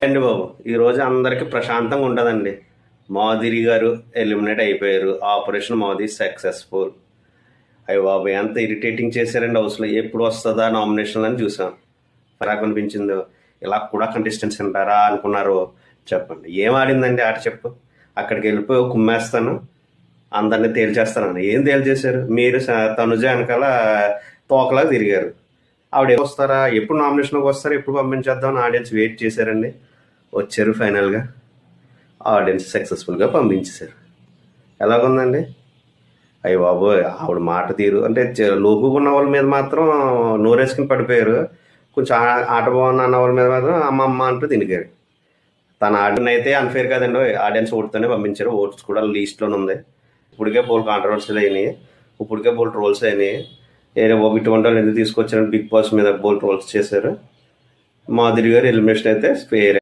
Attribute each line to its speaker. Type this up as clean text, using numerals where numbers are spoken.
Speaker 1: అండి బాబు, ఈరోజు అందరికీ ప్రశాంతంగా ఉండదండి. మాధురి గారు ఎలిమినేట్ అయిపోయారు. Operation Madhuri successful. అయ్యి బాబు, ఎంత ఇరిటేటింగ్ చేశారండి హౌస్లో. ఎప్పుడు వస్తుందా నామినేషన్ అని చూసాం. నాకు అనిపించిందో ఇలా కూడా కంటెస్టెంట్స్ ఉంటారా అనుకున్నారు. చెప్పండి, ఏం ఆడిందండి ఆట చెప్పు. అక్కడికి వెళ్ళిపోయి కుమ్మేస్తాను, అందరినీ తేల్చేస్తాను. ఏం తేల్చేశారు మీరు? తనుజ వెనకాల తోకలా తిరిగారు. ఆవిడ వస్తారా, ఎప్పుడు నామినేషన్కి వస్తారా, ఎప్పుడు పంపించేద్దాం అని ఆడియన్స్ వెయిట్ చేశారండి. వచ్చారు, ఫైనల్గా ఆడియన్స్ సక్సెస్ఫుల్గా పంపించేశారు. ఎలాగుందండి? అయ్యి బాబోయ్, ఆవిడ మాట తీరు అంటే లోకుగా ఉన్న వాళ్ళ మీద మాత్రం నోరేసుకుని పడిపోయారు. కొంచెం ఆట బాగున్న అన్న వాళ్ళ మీద మాత్రం అమ్మ అమ్మ అంటూ తినిగారు. తన ఆటను అయితే అన్ఫేర్ కదండి, ఆడియన్స్ ఓటుతోనే పంపించారు. ఓట్స్ కూడా లీస్ట్లోనే ఉంది. ఇప్పటికే బోల్ కాంట్రవర్సీలు అయినాయి, ఇప్పటికే బోల్ ట్రోల్స్ అయినాయి. ఏదో ఇటువంటి వాళ్ళు ఎందుకు తీసుకొచ్చారని బిగ్ బాస్ మీద బోల్ ట్రోల్స్ చేశారు. మాధురి గారు ఎలిమినేషన్ అయితే ఫేర్.